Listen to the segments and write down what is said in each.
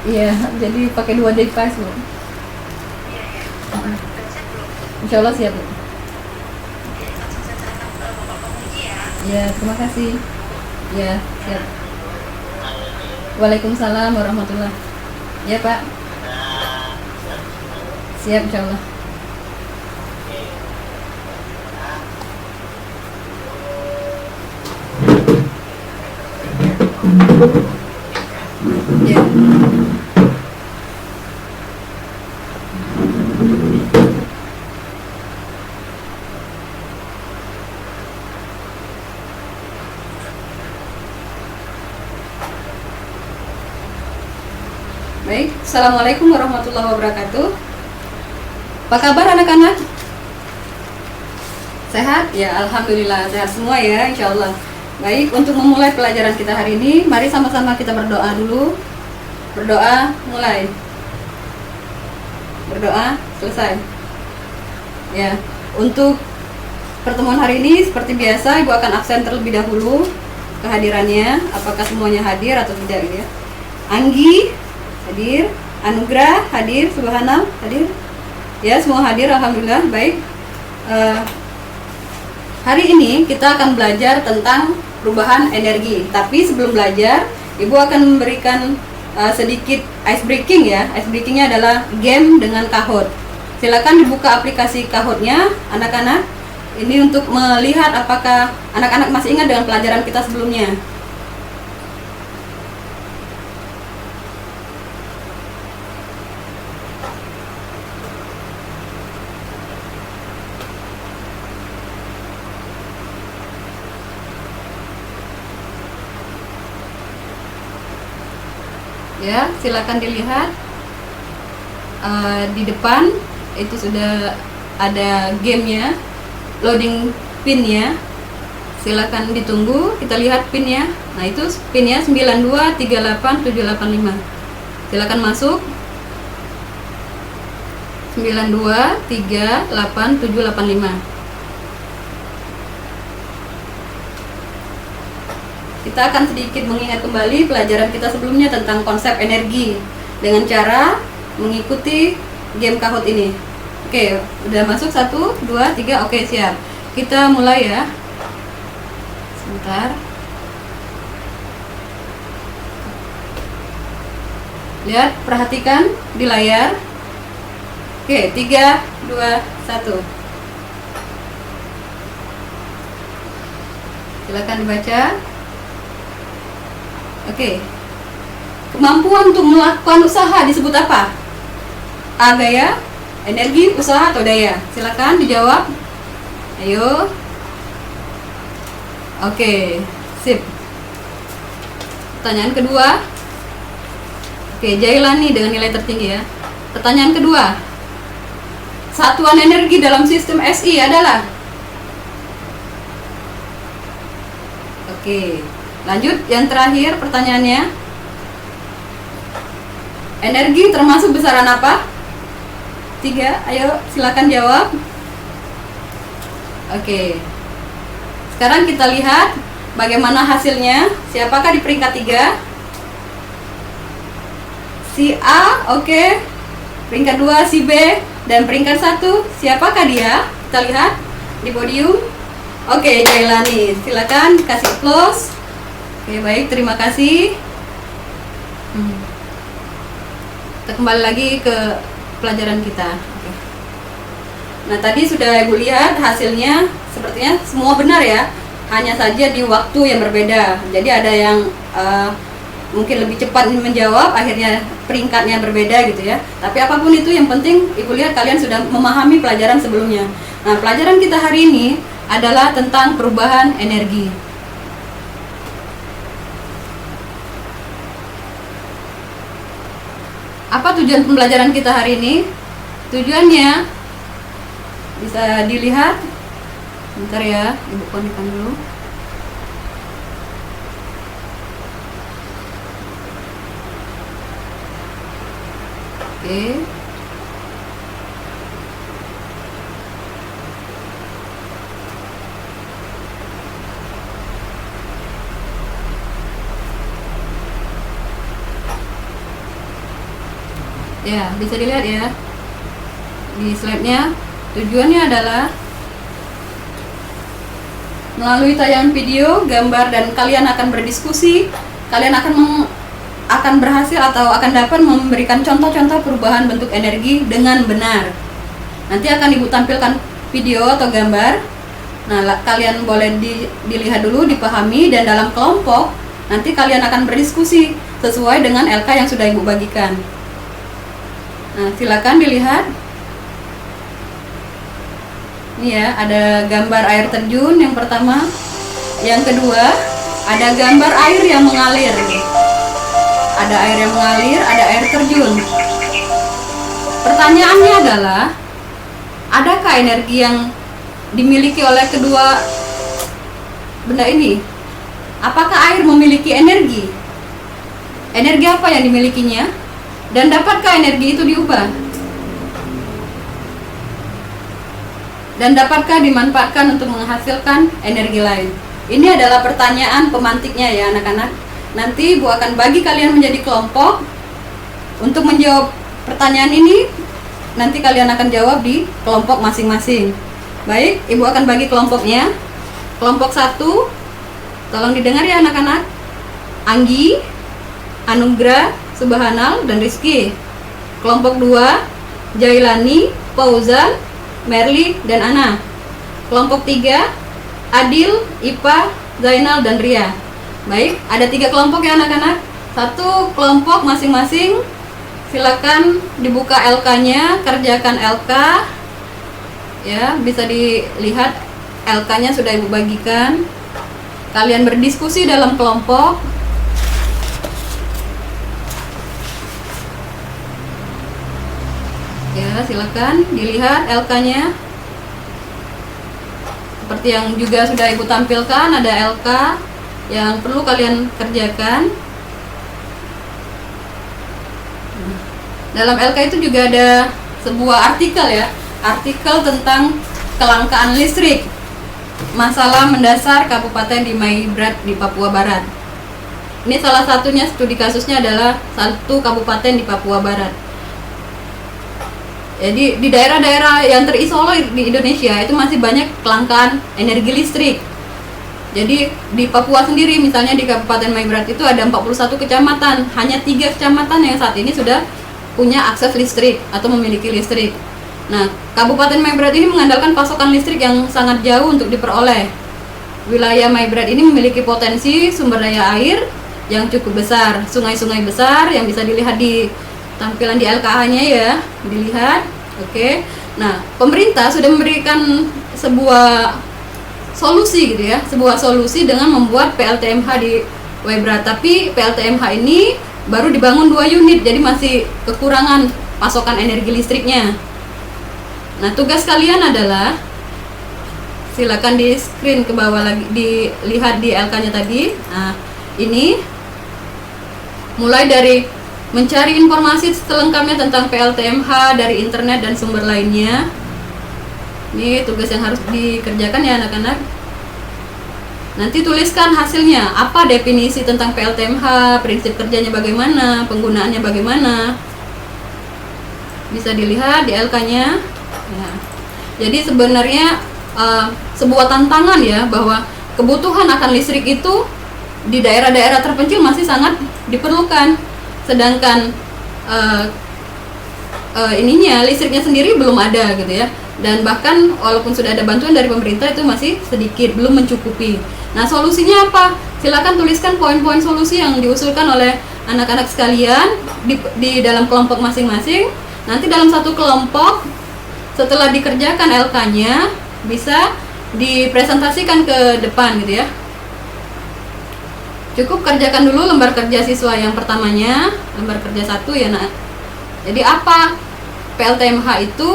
Iya, jadi pakai dua device Bu. Iya, iya. Mm-mm. Udah siap belum? Insya Allah siap Bu. Oke, langsung saya serahkan ke Bapak Penguji ya. Iya, terima kasih. Iya, Ya. siap. Waalaikumsalam warahmatullah. Ya Pak, siap insya Allah. Ya. Baik, Assalamualaikum warahmatullahi wabarakatuh. Apa kabar anak-anak? Sehat? Ya, Alhamdulillah sehat semua ya, insya Allah. Baik, untuk memulai pelajaran kita hari ini, mari sama-sama kita berdoa dulu. Berdoa, mulai. Berdoa, selesai. Ya, untuk pertemuan hari ini seperti biasa, Ibu akan absen terlebih dahulu kehadirannya, apakah semuanya hadir atau tidak ya. Anggi hadir, Anugrah hadir, Subhanallah hadir. Ya, semua hadir, alhamdulillah. Baik. Eh, Hari ini kita akan belajar tentang perubahan energi. Tapi sebelum belajar, Ibu akan memberikan sedikit ice breaking ya. Ice breakingnya adalah game dengan Kahoot. Silakan dibuka aplikasi Kahootnya, anak-anak. Ini untuk melihat apakah anak-anak masih ingat dengan pelajaran kita sebelumnya. Ya, silakan dilihat. Di depan itu sudah ada gamenya, loading pinnya. Silakan ditunggu, kita lihat pinnya. Nah, itu pinnya 9238785. Silakan masuk. 9238785. Kita akan sedikit mengingat kembali pelajaran kita sebelumnya tentang konsep energi dengan cara mengikuti game Kahoot ini. Oke, udah masuk 1, 2, 3. Oke, siap. Kita mulai ya. Sebentar. Lihat, perhatikan di layar. Oke, 3, 2, 1. Silakan dibaca. Oke. Kemampuan untuk melakukan usaha disebut apa? A. Gaya, energi, usaha, atau daya? Silakan dijawab. Ayo. Oke, sip. Pertanyaan kedua. Oke, Jailani dengan nilai tertinggi ya. Pertanyaan kedua. Satuan energi dalam sistem SI adalah? Oke. Lanjut, yang terakhir pertanyaannya. Energi termasuk besaran apa? 3, ayo silakan jawab. Oke. Sekarang kita lihat bagaimana hasilnya. Siapakah di peringkat 3? Si A, oke. Peringkat 2 si B, dan peringkat 1 siapakah dia? Kita lihat di podium. Oke, Jailani, silakan kasih applause. Oke, baik, terima kasih. Kita kembali lagi ke pelajaran kita. Oke. Nah, tadi sudah Ibu lihat hasilnya, sepertinya semua benar ya. Hanya saja di waktu yang berbeda. Jadi ada yang mungkin lebih cepat menjawab, akhirnya peringkatnya berbeda gitu ya. Tapi apapun itu, yang penting Ibu lihat kalian sudah memahami pelajaran sebelumnya. Nah, pelajaran kita hari ini adalah tentang perubahan energi. Apa tujuan pembelajaran kita hari ini? Tujuannya bisa dilihat. Bentar ya, Ibu konekkan dulu. Oke. Ya, bisa dilihat ya di slide-nya. Tujuannya adalah melalui tayangan video, gambar, dan kalian akan berdiskusi, kalian akan berhasil atau akan dapat memberikan contoh-contoh perubahan bentuk energi dengan benar. Nanti akan Ibu tampilkan video atau gambar. Nah, kalian boleh dilihat dulu, dipahami, dan dalam kelompok nanti kalian akan berdiskusi sesuai dengan LK yang sudah Ibu bagikan. Nah, silakan dilihat. Ini ya, ada gambar air terjun yang pertama. Yang kedua, ada gambar air yang mengalir. Ada air yang mengalir, ada air terjun. Pertanyaannya adalah, adakah energi yang dimiliki oleh kedua benda ini? Apakah air memiliki energi? Energi apa yang dimilikinya? Dan dapatkah energi itu diubah? Dan dapatkah dimanfaatkan untuk menghasilkan energi lain? Ini adalah pertanyaan pemantiknya ya anak-anak. Nanti Ibu akan bagi kalian menjadi kelompok. Untuk menjawab pertanyaan ini, nanti kalian akan jawab di kelompok masing-masing. Baik, Ibu akan bagi kelompoknya. Kelompok 1, tolong didengar ya anak-anak. Anggi, Anugrah, Subhanal, dan Rizky. Kelompok 2, Jailani, Fauzan, Merli, dan Ana. Kelompok 3, Adil, Ipa, Zainal, dan Ria. Baik, ada 3 kelompok ya anak-anak. Satu kelompok masing-masing. Silakan dibuka LK-nya, kerjakan LK. Ya, bisa dilihat LK-nya sudah Ibu bagikan. Kalian berdiskusi dalam kelompok. Ya, silakan dilihat LK-nya. Seperti yang juga sudah Ibu tampilkan, ada LK yang perlu kalian kerjakan. Dalam LK itu juga ada sebuah artikel ya, artikel tentang kelangkaan listrik, masalah mendasar kabupaten di Maibrat di Papua Barat. Ini salah satunya, studi kasusnya adalah satu kabupaten di Papua Barat. Jadi di daerah-daerah yang terisolir di Indonesia itu masih banyak kelangkaan energi listrik. Jadi di Papua sendiri, misalnya di Kabupaten Maibrat itu ada 41 kecamatan, hanya 3 kecamatan yang saat ini sudah punya akses listrik atau memiliki listrik. Nah, Kabupaten Maibrat ini mengandalkan pasokan listrik yang sangat jauh untuk diperoleh. Wilayah Maibrat ini memiliki potensi sumber daya air yang cukup besar, sungai-sungai besar yang bisa dilihat di tampilan di LKH-nya ya, dilihat. Oke. Nah, pemerintah sudah memberikan sebuah solusi gitu ya, sebuah solusi dengan membuat PLTMH di Maibrat. Tapi PLTMH ini baru dibangun 2 unit, jadi masih kekurangan pasokan energi listriknya. Nah, tugas kalian adalah, silakan di screen ke bawah lagi, dilihat di LK-nya tadi. Nah, ini mulai dari mencari informasi selengkapnya tentang PLTMH dari internet dan sumber lainnya. Ini tugas yang harus dikerjakan ya anak-anak. Nanti tuliskan hasilnya, apa definisi tentang PLTMH, prinsip kerjanya bagaimana, penggunaannya bagaimana. Bisa dilihat di LK-nya. Nah, jadi sebenarnya sebuah tantangan ya, bahwa kebutuhan akan listrik itu di daerah-daerah terpencil masih sangat diperlukan, sedangkan listriknya sendiri belum ada gitu ya, dan bahkan walaupun sudah ada bantuan dari pemerintah itu masih sedikit, belum mencukupi. Nah, solusinya apa? Silakan tuliskan poin-poin solusi yang diusulkan oleh anak-anak sekalian di dalam kelompok masing-masing. Nanti dalam satu kelompok, setelah dikerjakan LK-nya, bisa dipresentasikan ke depan gitu ya. Cukup kerjakan dulu lembar kerja siswa yang pertamanya, lembar kerja 1 ya nak. Jadi apa PLTMH itu,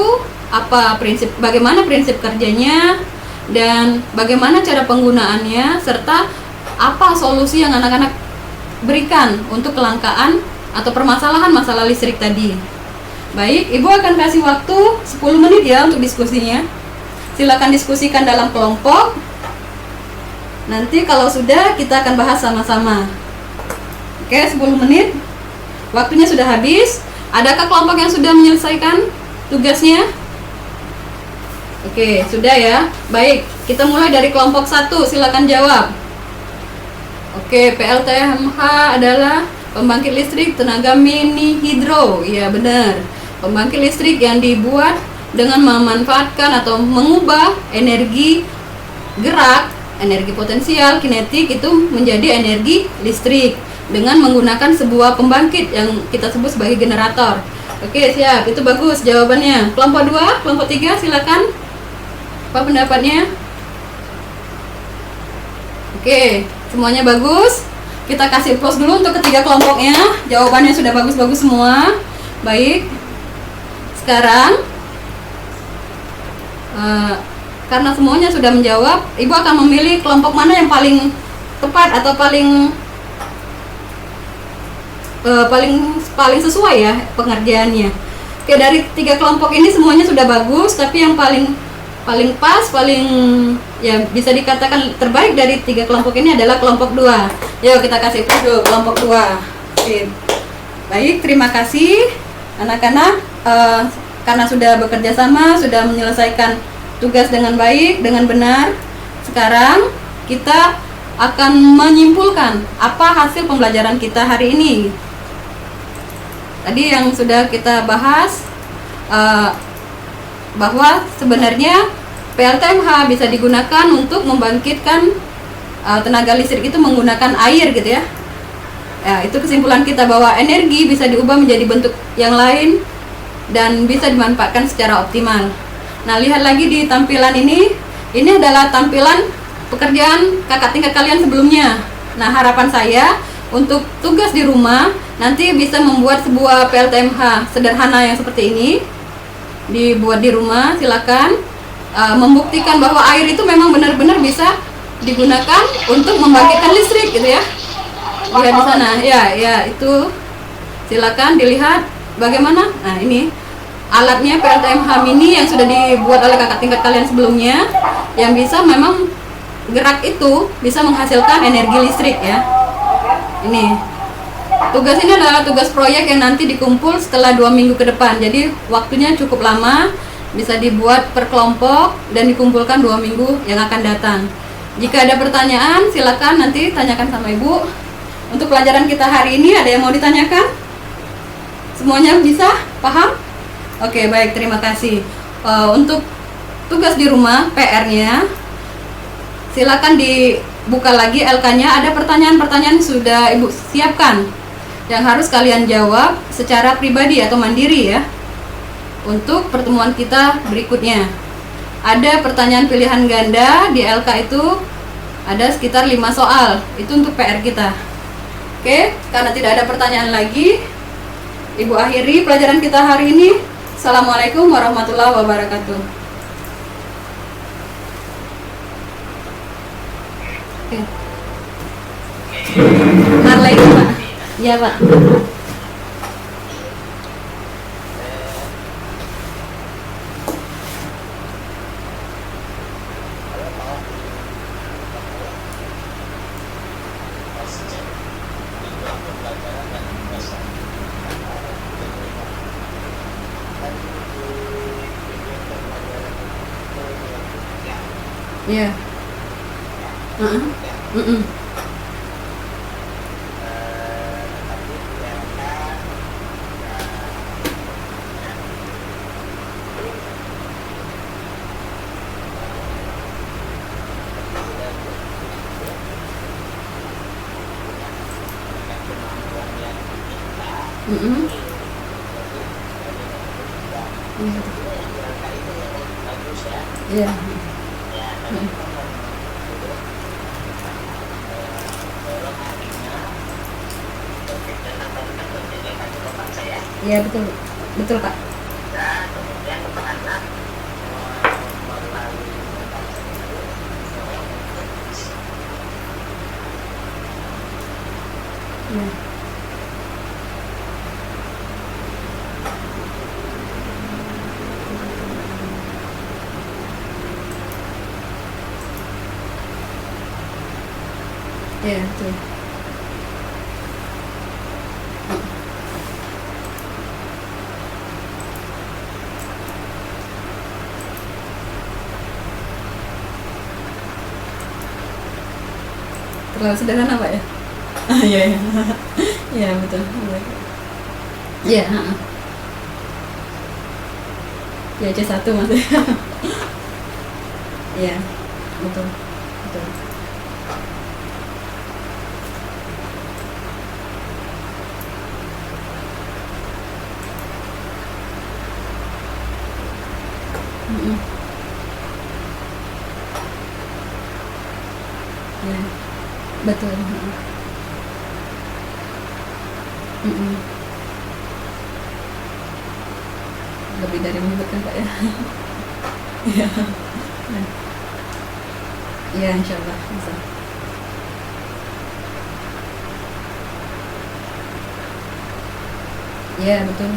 apa prinsip, bagaimana prinsip kerjanya, dan bagaimana cara penggunaannya, serta apa solusi yang anak-anak berikan untuk kelangkaan atau permasalahan masalah listrik tadi. Baik, Ibu akan kasih waktu 10 menit ya untuk diskusinya. Silakan diskusikan dalam kelompok. Nanti kalau sudah, kita akan bahas sama-sama. Oke, 10 menit. Waktunya sudah habis. Adakah kelompok yang sudah menyelesaikan tugasnya? Oke, sudah ya. Baik, kita mulai dari kelompok 1. Silakan jawab. Oke, PLTMH adalah pembangkit listrik tenaga mini hidro. Iya, benar. Pembangkit listrik yang dibuat dengan memanfaatkan atau mengubah energi gerak, energi potensial, kinetik itu menjadi energi listrik dengan menggunakan sebuah pembangkit yang kita sebut sebagai generator. Oke, siap. Itu bagus jawabannya. Kelompok 2, kelompok 3 silakan. Apa pendapatnya? Oke, semuanya bagus. Kita kasih plus dulu untuk ketiga kelompoknya. Jawabannya sudah bagus-bagus semua. Baik. Sekarang karena semuanya sudah menjawab, Ibu akan memilih kelompok mana yang paling tepat atau paling sesuai ya pengerjaannya. Oke, dari 3 kelompok ini semuanya sudah bagus, tapi yang paling pas, ya bisa dikatakan terbaik dari 3 kelompok ini adalah kelompok 2. Yuk kita kasih plus dulu kelompok 2. Oke. Baik, terima kasih anak-anak karena sudah bekerja sama, sudah menyelesaikan tugas dengan baik, dengan benar. Sekarang kita akan menyimpulkan apa hasil pembelajaran kita hari ini. Tadi yang sudah kita bahas bahwa sebenarnya PLTMH bisa digunakan untuk membangkitkan tenaga listrik itu menggunakan air gitu ya. Ya, itu kesimpulan kita bahwa energi bisa diubah menjadi bentuk yang lain dan bisa dimanfaatkan secara optimal. Nah, lihat lagi di tampilan ini adalah tampilan pekerjaan kakak tingkat kalian sebelumnya. Nah, harapan saya untuk tugas di rumah nanti bisa membuat sebuah PLTMH sederhana yang seperti ini, dibuat di rumah. Silakan membuktikan bahwa air itu memang benar-benar bisa digunakan untuk membangkitkan listrik gitu ya. Lihat di sana, ya itu. Silakan dilihat bagaimana. Nah, ini alatnya PLTMH mini yang sudah dibuat oleh kakak tingkat kalian sebelumnya, yang bisa memang gerak itu bisa menghasilkan energi listrik ya. Ini tugas ini adalah tugas proyek yang nanti dikumpul setelah 2 minggu ke depan. Jadi waktunya cukup lama, bisa dibuat per kelompok dan dikumpulkan 2 minggu yang akan datang. Jika ada pertanyaan, silakan nanti tanyakan sama Ibu. Untuk pelajaran kita hari ini ada yang mau ditanyakan? Semuanya bisa? Paham? Oke, baik, terima kasih. Untuk tugas di rumah, PR-nya, silakan dibuka lagi LK-nya. Ada pertanyaan-pertanyaan sudah Ibu siapkan yang harus kalian jawab secara pribadi atau mandiri ya. Untuk pertemuan kita berikutnya, ada pertanyaan pilihan ganda di LK itu ada sekitar 5 soal. Itu untuk PR kita. Oke, karena tidak ada pertanyaan lagi, Ibu akhiri pelajaran kita hari ini. Assalamualaikum warahmatullahi wabarakatuh. Oke. Marley Pak. Iya Pak. Iya. Iya. Iya, betul. Betul, Pak. Iya. Iya, betul. sederhana Pak ya. Iya iya. Iya betul. Iya, heeh. Ya C1 maksudnya. Iya, betul. Betul. Mm-mm. Iya, betul. Heeh. Mm-mm. Lebih dari menyebutkan Pak ya. Iya. Iya, insya Allah bisa. Iya, betul.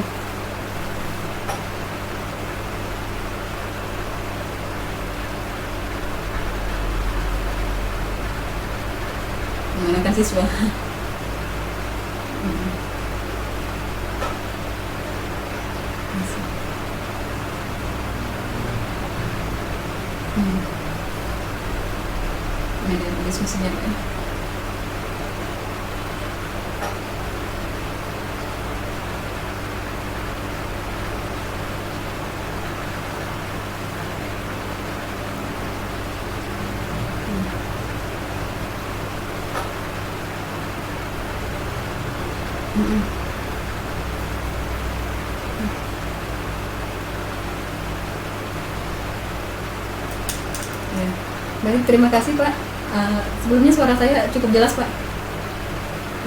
Menggunakan siswa. Mm-mm. Bisa. Hmm. Media diskusinya Pak ya. Hmm. Mm-mm. Ya. Baik, terima kasih Pak. Sebelumnya suara saya cukup jelas Pak.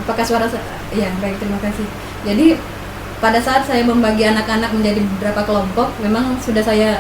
Apakah suara saya? Ya, baik, terima kasih. Jadi pada saat saya membagi anak-anak menjadi beberapa kelompok, memang sudah saya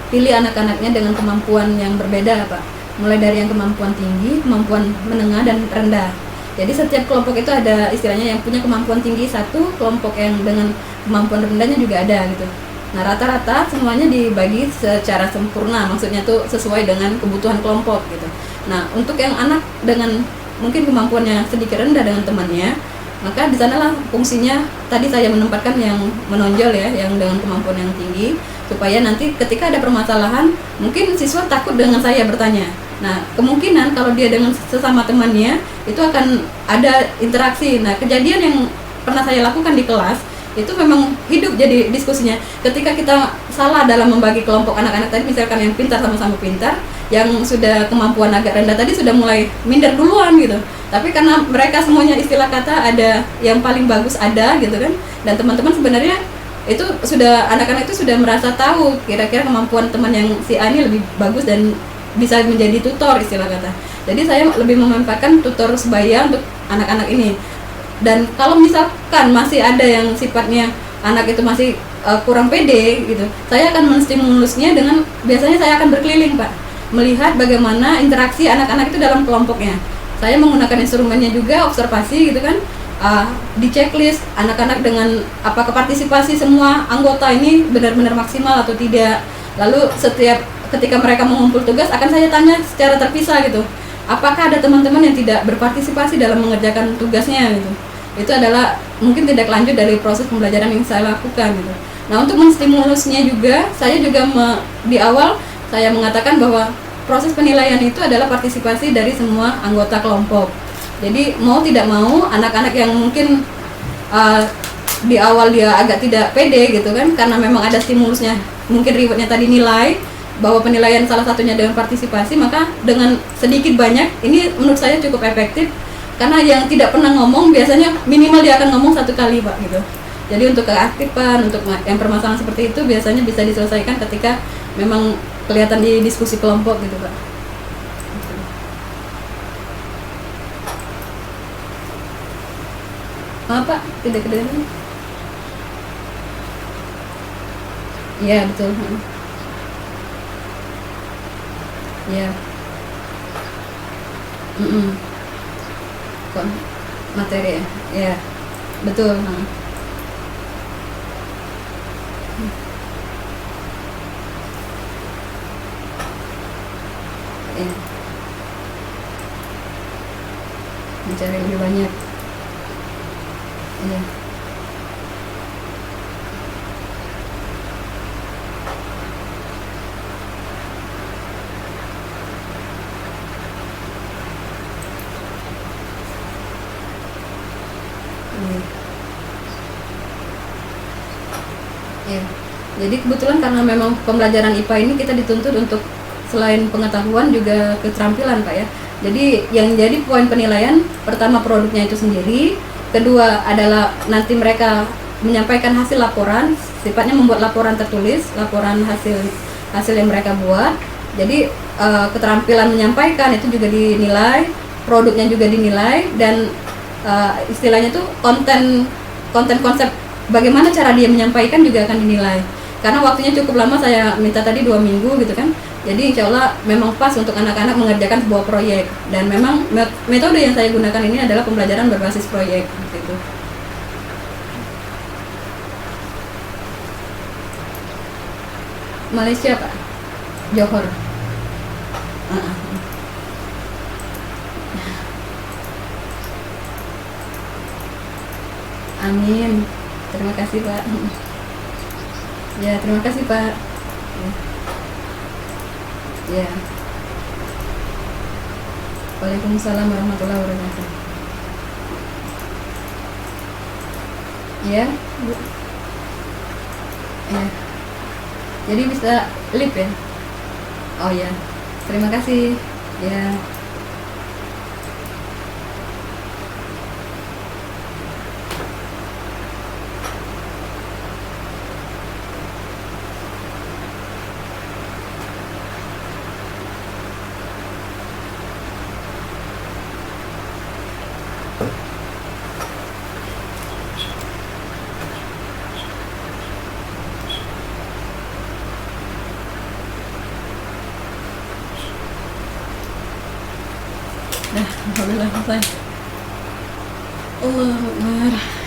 pilih anak-anaknya dengan kemampuan yang berbeda Pak. Mulai dari yang kemampuan tinggi, kemampuan menengah dan rendah. Jadi setiap kelompok itu ada istilahnya yang punya kemampuan tinggi satu, kelompok yang dengan kemampuan rendahnya juga ada gitu. Nah rata-rata semuanya dibagi secara sempurna, maksudnya tuh sesuai dengan kebutuhan kelompok gitu. Nah untuk yang anak dengan mungkin kemampuannya sedikit rendah dengan temannya, maka di sanalah fungsinya tadi saya menempatkan yang menonjol ya, yang dengan kemampuan yang tinggi, supaya nanti ketika ada permasalahan mungkin siswa takut dengan saya bertanya. Nah kemungkinan kalau dia dengan sesama temannya itu akan ada interaksi. Nah kejadian yang pernah saya lakukan di kelas itu memang hidup jadi diskusinya. Ketika kita salah dalam membagi kelompok anak-anak tadi, misalkan yang pintar sama-sama pintar, yang sudah kemampuan agak rendah tadi sudah mulai minder duluan gitu. Tapi karena mereka semuanya istilah kata ada yang paling bagus ada gitu kan, dan teman-teman sebenarnya itu sudah, anak-anak itu sudah merasa tahu kira-kira kemampuan teman yang si A ini lebih bagus dan bisa menjadi tutor istilah kata. Jadi saya lebih memanfaatkan tutor sebaya untuk anak-anak ini. Dan kalau misalkan masih ada yang sifatnya anak itu masih kurang pede gitu, saya akan menstimulusnya dengan, biasanya saya akan berkeliling Pak, melihat bagaimana interaksi anak-anak itu dalam kelompoknya. Saya menggunakan instrumennya juga, observasi gitu kan, di checklist anak-anak dengan apakah partisipasi semua anggota ini benar-benar maksimal atau tidak. Lalu setiap ketika mereka mengumpul tugas akan saya tanya secara terpisah gitu, apakah ada teman-teman yang tidak berpartisipasi dalam mengerjakan tugasnya gitu. Itu adalah mungkin tidak lanjut dari proses pembelajaran yang saya lakukan gitu. Nah untuk menstimulusnya juga, saya juga di awal saya mengatakan bahwa proses penilaian itu adalah partisipasi dari semua anggota kelompok. Jadi mau tidak mau anak-anak yang mungkin di awal dia agak tidak pede gitu kan, karena memang ada stimulusnya, mungkin rewardnya tadi nilai, bahwa penilaian salah satunya dengan partisipasi, maka dengan sedikit banyak ini menurut saya cukup efektif. Karena yang tidak pernah ngomong biasanya minimal dia akan ngomong satu kali Pak gitu. Jadi untuk keaktifan, untuk yang permasalahan seperti itu biasanya bisa diselesaikan ketika memang kelihatan di diskusi kelompok gitu Pak. Maaf Pak, tidak kedengaran. Iya betul. Iya. Kok materi ya? Ya, betul. Ya, mencari lebih banyak. Iya. Ya. Jadi kebetulan karena memang pembelajaran IPA ini kita dituntut untuk selain pengetahuan juga keterampilan Pak ya. Jadi yang jadi poin penilaian pertama produknya itu sendiri, kedua adalah nanti mereka menyampaikan hasil laporan, sifatnya membuat laporan tertulis, laporan hasil yang mereka buat. Jadi keterampilan menyampaikan itu juga dinilai, produknya juga dinilai, dan istilahnya tuh konten konsep bagaimana cara dia menyampaikan juga akan dinilai. Karena waktunya cukup lama, saya minta tadi 2 minggu gitu kan. Jadi insya Allah memang pas untuk anak-anak mengerjakan sebuah proyek. Dan memang metode yang saya gunakan ini adalah pembelajaran berbasis proyek gitu. Malaysia Pak, Johor. Amin. Terima kasih Pak. Ya, terima kasih Pak. Ya. Waalaikumsalam warahmatullahi wabarakatuh. Ya, Bu. Ya. Jadi bisa lip ya? Oh ya. Terima kasih. Ya. Nah, alhamdulillah selesai. Allah Akbar.